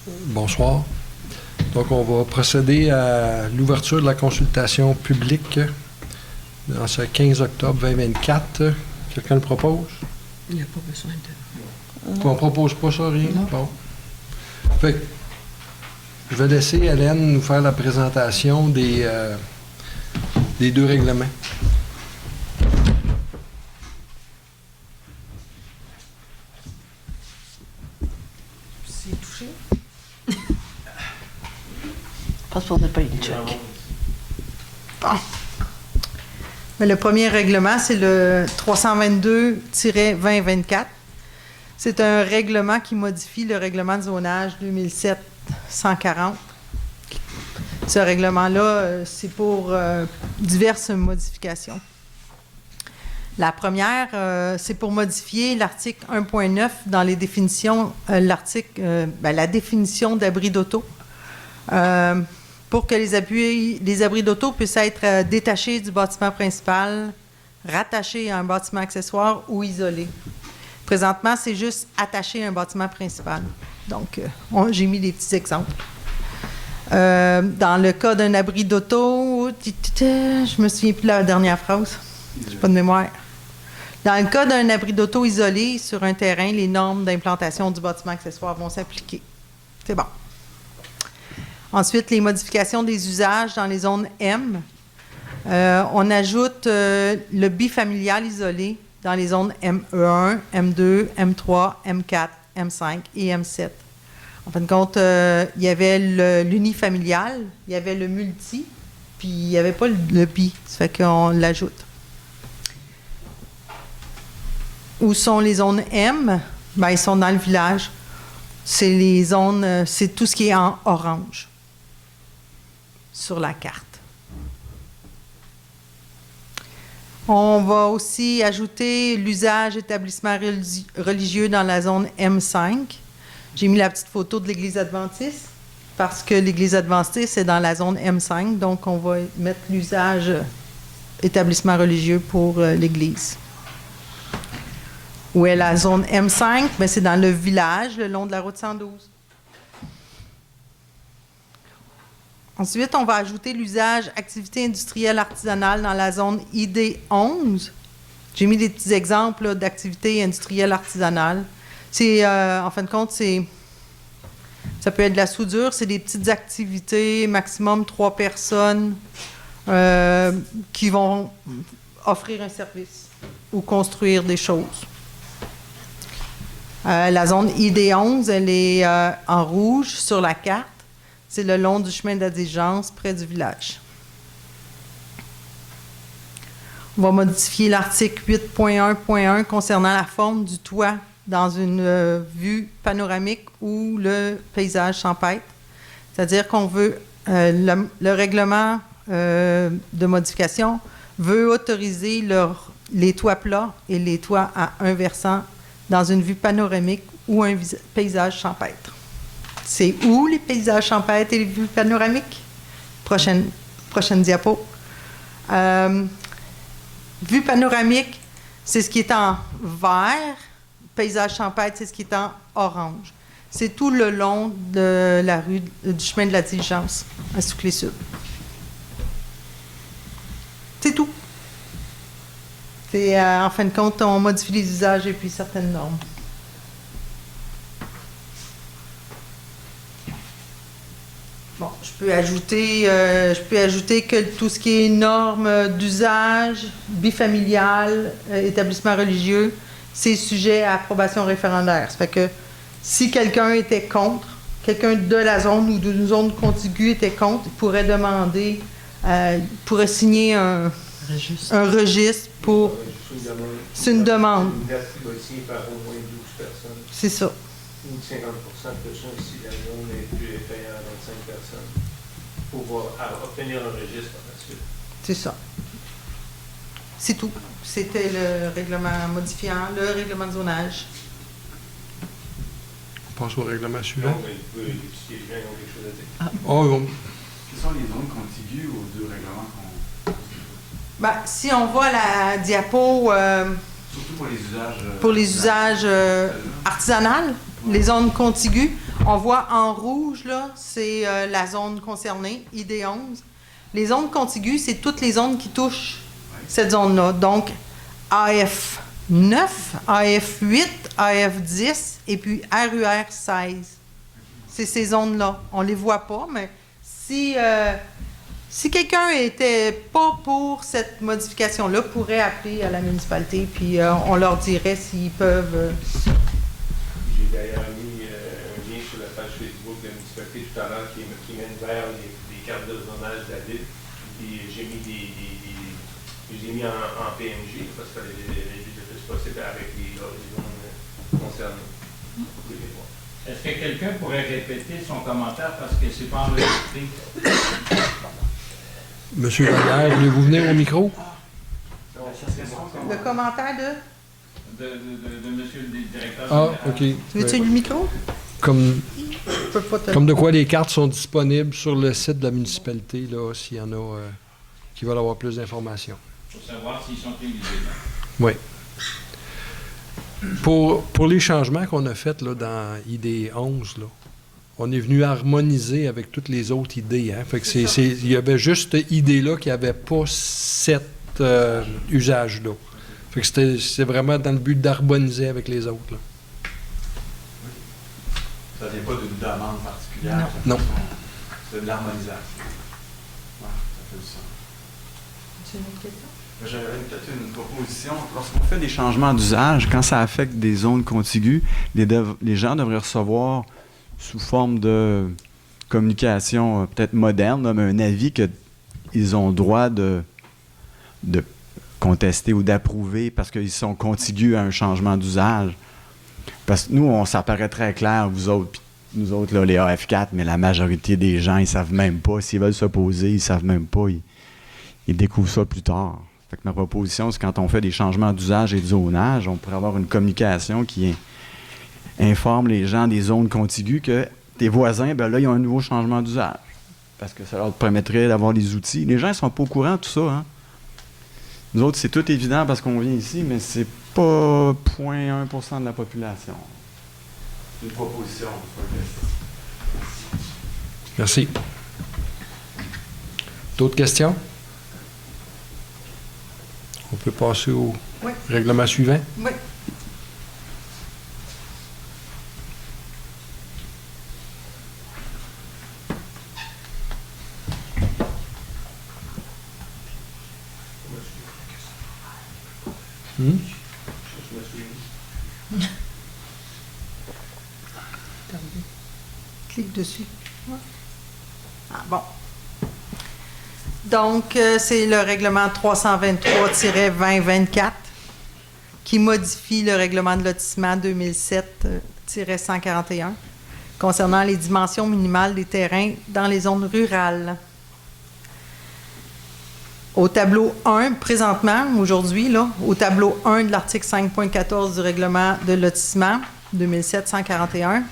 Bonsoir. Donc, on va procéder à l'ouverture de la consultation publique en ce 15 octobre 2024. Quelqu'un le propose? Il n'y a pas besoin de... On ne propose pas ça, rien? Non. Bon. Fait que, je vais laisser Hélène nous faire la présentation des deux règlements. C'est touché? Passe pour ne pas une check. Bon. Mais le premier règlement, c'est le 322-2024. C'est un règlement qui modifie le règlement de zonage 2007-140. Ce règlement-là, c'est pour diverses modifications. La première, c'est pour modifier l'article 1.9 dans les définitions, la définition d'abri d'auto, pour que les abris d'auto puissent être détachés du bâtiment principal, rattachés à un bâtiment accessoire ou isolés. Présentement, c'est juste attaché à un bâtiment principal. Donc, j'ai mis des petits exemples. Dans le cas d'un abri d'auto, je me souviens plus de la dernière phrase. J'ai pas de mémoire. Dans le cas d'un abri d'auto isolé sur un terrain, les normes d'implantation du bâtiment accessoire vont s'appliquer. C'est bon. Ensuite, les modifications des usages dans les zones M. On ajoute le bifamilial isolé dans les zones ME1, M2, M3, M4, M5 et M7. En fin de compte, il y avait l'unifamilial, il y avait le multi, puis il n'y avait pas le bi. Ça fait qu'on l'ajoute. Où sont les zones M? Ben, ils sont dans le village. C'est les zones, c'est tout ce qui est en orange sur la carte. On va aussi ajouter l'usage établissement religieux dans la zone M5. J'ai mis la petite photo de l'Église adventiste parce que l'Église adventiste est dans la zone M5, donc on va mettre l'usage établissement religieux pour l'Église. Où est la zone M5? Bien, c'est dans le village, le long de la route 112. Ensuite, on va ajouter l'usage activité industrielle artisanale dans la zone ID 11. J'ai mis des petits exemples d'activités industrielles artisanales. C'est, en fin de compte, ça peut être de la soudure, c'est des petites activités, maximum 3 personnes qui vont offrir un service ou construire des choses. La zone ID11, elle est en rouge sur la carte. C'est le long du chemin de la diligence, près du village. On va modifier l'article 8.1.1 concernant la forme du toit dans une vue panoramique ou le paysage champêtre. C'est-à-dire qu'on veut, le règlement de modification veut autoriser les toits plats et les toits à un versant dans une vue panoramique ou un paysage champêtre. C'est où les paysages champêtres et les vues panoramiques? Prochaine diapo. Vue panoramique, c'est ce qui est en vert. Paysage champêtre, c'est ce qui est en orange. C'est tout le long de la rue du chemin de la Diligence, à Souclé-Sud. C'est tout. C'est, en fin de compte, on modifie les usages et puis certaines normes. Bon, je peux ajouter que tout ce qui est normes d'usage, bifamilial, établissement religieux, c'est sujet à approbation référendaire. Ça fait que si quelqu'un était contre, quelqu'un de la zone ou d'une zone contiguë était contre, il pourrait demander, il pourrait signer un registre pour... C'est une demande. Une date qui va être signée par au moins 12 personnes. C'est ça. Ou 50% de personnes si la zone est plus inférieure à 25 personnes. Pour pouvoir obtenir un registre par la suite. C'est ça. C'est tout. C'était le règlement modifiant, le règlement de zonage. On passe au règlement suivant. Non, mais si les gens ont quelque chose à dire. Quelles sont les zones contiguës aux deux règlements qu'on... Ben, si on voit la diapo... Surtout pour les usages... pour les usages artisanales, les zones contiguës, On voit en rouge, là, c'est la zone concernée, ID11. Les zones contiguës, c'est toutes les zones qui touchent cette zone-là. Donc, AF9, AF8, AF10 et puis RUR16. C'est ces zones-là. On ne les voit pas, mais si quelqu'un n'était pas pour cette modification-là, pourrait appeler à la municipalité, puis on leur dirait s'ils peuvent... J'ai d'ailleurs mis un lien sur la page Facebook de la municipalité tout à l'heure qui mène vers les cartes de zonage de la ville. Puis j'ai mis en PNG parce que les plus possible avec les zones concernées. Vous pouvez les voir. Est-ce que quelqu'un pourrait répéter son commentaire parce que c'est pas enregistré? Monsieur Vallière, voulez-vous venir au micro? Le commentaire de... De monsieur le directeur Ah, général. OK. Tu veux-tu le micro? Comme Je peux pas te... de quoi les cartes sont disponibles sur le site de la municipalité, là, s'il y en a qui veulent avoir plus d'informations. Pour savoir s'ils sont éligibles. Oui. Pour les changements qu'on a faits là, dans ID 11, là, on est venu harmoniser avec toutes les autres idées. Hein? Fait que il y avait juste cette idée-là qui n'avait pas cet usage-là. Fait que c'est vraiment dans le but d'harmoniser avec les autres. Là. Ça vient pas d'une demande particulière. Non. C'est de l'harmonisation. Ouais, ça fait du sens. Tu as une autre question? J'avais peut-être une proposition. Lorsqu'on fait des changements d'usage, quand ça affecte des zones contiguës, les gens devraient recevoir sous forme de communication peut-être moderne, là, mais un avis qu'ils ont droit de contester ou d'approuver parce qu'ils sont contigus à un changement d'usage. Parce que nous, ça paraît très clair, vous autres, puis nous autres, là, les AF4, mais la majorité des gens, ils savent même pas. S'ils veulent s'opposer, ils savent même pas. Ils découvrent ça plus tard. Fait que ma proposition, c'est quand on fait des changements d'usage et de zonage, on pourrait avoir une communication qui informe les gens des zones contiguës que tes voisins, ben là, ils ont un nouveau changement d'usage. Parce que ça leur permettrait d'avoir les outils. Les gens ne sont pas au courant de tout ça, hein. Nous autres, c'est tout évident parce qu'on vient ici, mais c'est pas 0,1% de la population. C'est une proposition. Merci. D'autres questions? On peut passer au règlement suivant? Oui. Clique dessus. Ouais. Ah, bon. Donc, c'est le règlement 323-2024 qui modifie le règlement de lotissement 2007-141 concernant les dimensions minimales des terrains dans les zones rurales. Au tableau 1, présentement, aujourd'hui, là, au tableau 1 de l'article 5.14 du règlement de lotissement 2007-141,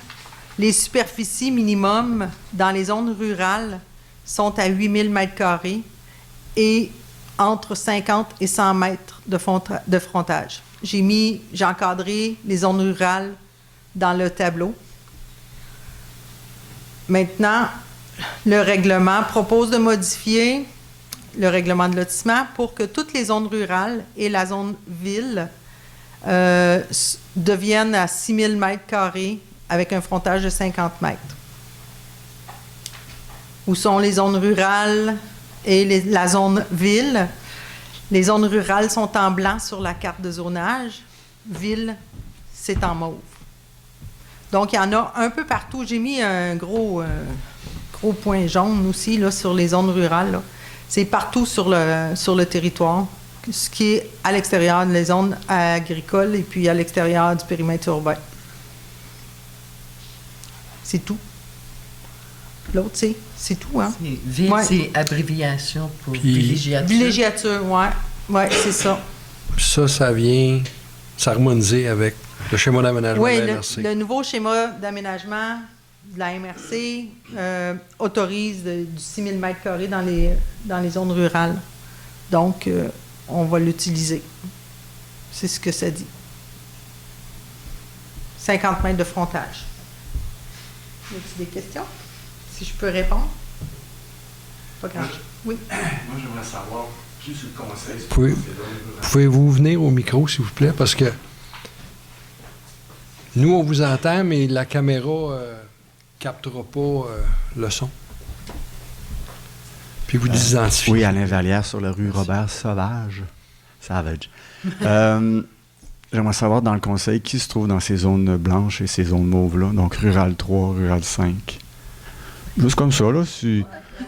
les superficies minimum dans les zones rurales sont à 8000 m² et entre 50 et 100 mètres de frontage. J'ai encadré les zones rurales dans le tableau. Maintenant, le règlement propose de modifier le règlement de lotissement pour que toutes les zones rurales et la zone ville deviennent à 6000 m² avec un frontage de 50 mètres. Où sont les zones rurales et la zone ville? Les zones rurales sont en blanc sur la carte de zonage. Ville, c'est en mauve. Donc, il y en a un peu partout. J'ai mis un gros point jaune aussi là, sur les zones rurales. Là. C'est partout sur le territoire, ce qui est à l'extérieur des zones agricoles et puis à l'extérieur du périmètre urbain. C'est tout. L'autre, c'est tout, hein? Ville, Ouais. c'est abréviation pour Puis- villégiature. Villégiature, oui. Oui, c'est ça. Puis ça vient s'harmoniser avec le schéma d'aménagement Oui, de la MRC. le nouveau schéma d'aménagement de la MRC autorise du 6000 m² dans les zones rurales. Donc, on va l'utiliser. C'est ce que ça dit. 50 mètres de frontage. Y a-t-il des questions? Si je peux répondre? Pas grave. Oui. Moi, j'aimerais savoir, juste sur le conseil... Pouvez-vous venir au micro, s'il vous plaît? Parce que nous, on vous entend, mais la caméra captera pas le son. Puis vous identifiez. Oui, Alain Vallière sur la rue Robert Savage. J'aimerais savoir dans le conseil qui se trouve dans ces zones blanches et ces zones mauves-là, donc Rural 3, Rural 5. Juste comme ça, là.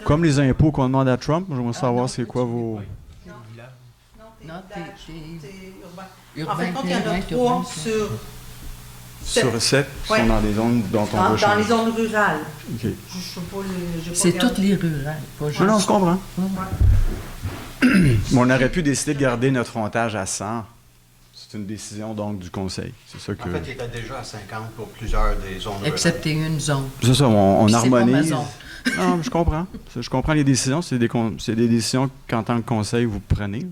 Comme les impôts qu'on demande à Trump, j'aimerais savoir c'est quoi vos... Non, t'es urbain. En fait, il y en a 3 sur... Sur 7 Ouais. sont dans des zones dont on veut Dans changer. les zones rurales. OK. Je sais pas, j'ai pas C'est regardé. toutes les rurales, pas juste. Non, je comprends. Ouais. Mais on aurait pu décider de garder notre frontage à 100. C'est une décision, donc, du conseil. C'est ça que... En fait, il était déjà à 50 pour plusieurs des zones rurales. Excepté une zone. C'est ça, on Puis c'est pas ma harmonise. zone. Non, je comprends. Je comprends les décisions. C'est des décisions qu'en tant que conseil, vous prenez.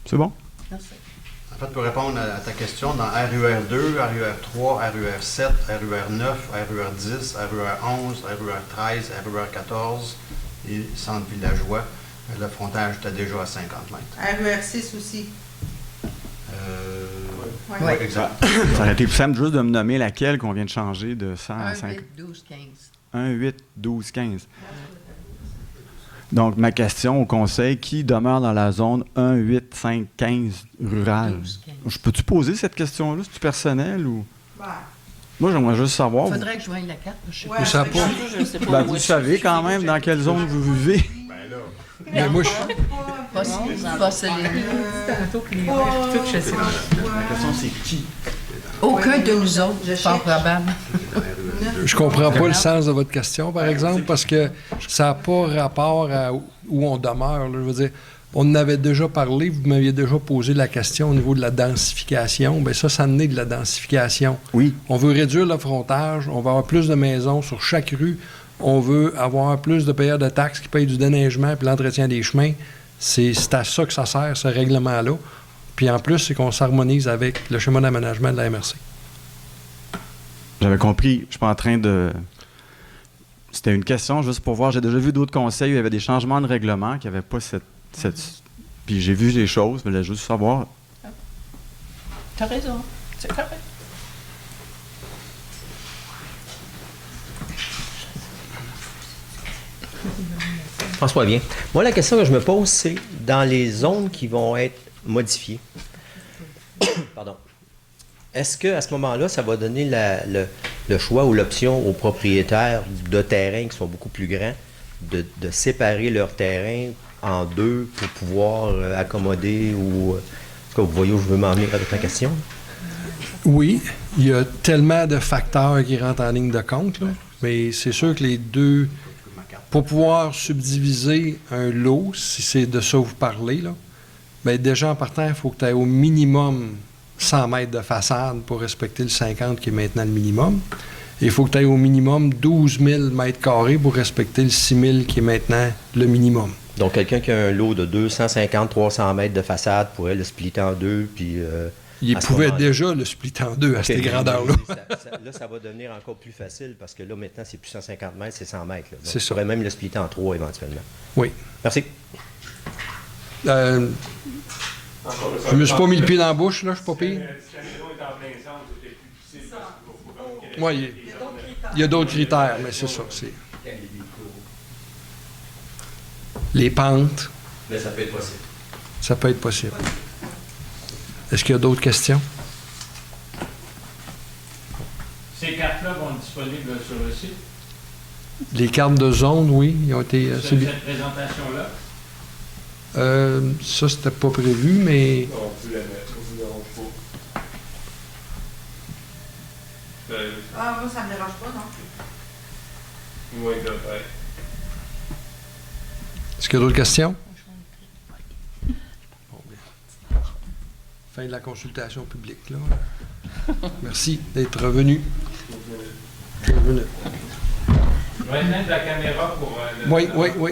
C'est bon? Merci. En fait, pour répondre à ta question, dans RUR 2, RUR 3, RUR 7, RUR 9, RUR 10, RUR 11, RUR 13, RUR 14 et centre villageois, le frontage était déjà à 50 mètres. RUR 6 aussi. Oui, Ouais. exact. Ça aurait été plus simple juste de me nommer laquelle qu'on vient de changer de 100 à 1, 50. 8, 12, 15. 1, 8, 12, 15. Donc, ma question au conseil, qui demeure dans la zone 1, 8, 5, 15 rurale? 12, 15. Je peux-tu poser cette question-là? C'est-tu personnel ou... Ouais. Moi, j'aimerais juste savoir... Il faudrait que je voie la carte. Je sais Ouais, pas. ça a c'est pas- Je sais pas Ben, où vous est-ce savez que quand même dans quelle zone vous vivez. Mais moi, Pas Céline. je sais pas. La question, c'est qui? Aucun de nous autres, Je fort cherche. probable. je comprends pas le sens de votre question, par exemple, parce que ça n'a pas rapport à où on demeure. Là. Je veux dire, on en avait déjà parlé, vous m'aviez déjà posé la question au niveau de la densification. Bien, ça naît de la densification. Oui. On veut réduire le frontage, on veut avoir plus de maisons sur chaque rue, on veut avoir plus de payeurs de taxes qui payent du déneigement et l'entretien des chemins. C'est à ça que ça sert, ce règlement-là. Puis en plus, c'est qu'on s'harmonise avec le schéma d'aménagement de la MRC. J'avais compris. Je suis pas en train de... C'était une question juste pour voir. J'ai déjà vu d'autres conseils où il y avait des changements de règlement qui n'avaient pas cette... Puis j'ai vu des choses, je voulais juste savoir. T'as raison. C'est correct. François, bien. Moi, la question que je me pose, c'est dans les zones qui vont être modifiées. Pardon. Est-ce qu'à ce moment-là, ça va donner le choix ou l'option aux propriétaires de terrains qui sont beaucoup plus grands de séparer leur terrain en deux pour pouvoir accommoder ou... Est-ce que vous voyez où je veux m'en venir avec ma question? Oui, il y a tellement de facteurs qui rentrent en ligne de compte, là, mais c'est sûr que les deux... Pour pouvoir subdiviser un lot, si c'est de ça que vous parlez, là, bien déjà en partant, il faut que tu aies au minimum 100 mètres de façade pour respecter le 50 qui est maintenant le minimum. Et il faut que tu aies au minimum 12 000 mètres carrés pour respecter le 6 000 qui est maintenant le minimum. Donc, quelqu'un qui a un lot de 250-300 mètres de façade pourrait le splitter en deux, puis... Il à ce pouvait moment-là. déjà le splitter en deux à OK. cette grandeur-là. Là, ça va devenir encore plus facile parce que là, maintenant, c'est plus 150 mètres, c'est 100 mètres. Là. Donc, C'est tu ça. pourrais même le splitter en trois éventuellement. Oui. Merci. Je me suis pas mis le pied dans la bouche, là, je suis pas pire. Si la maison est en plein centre, c'était plus difficile parce qu'il faut quand même qu'il y ait- Oui, il y a d'autres critères, mais c'est ça. Les pentes, Mais ça peut être possible. ça peut être possible. Est-ce qu'il y a d'autres questions? Ces cartes-là vont être disponibles sur le site. Les cartes de zone, oui, ils ont été... Cette présentation-là. Ça, c'était pas prévu, mais On peut la mettre, on ne dérange pas. Ah, moi, ça me dérange pas, non? Oui, peut-être. est-ce qu'il y a d'autres questions? Bon, bien. Fin de la consultation publique, là. Merci d'être revenu. Bienvenue. Je vais mettre la caméra pour... Oui, oui, oui.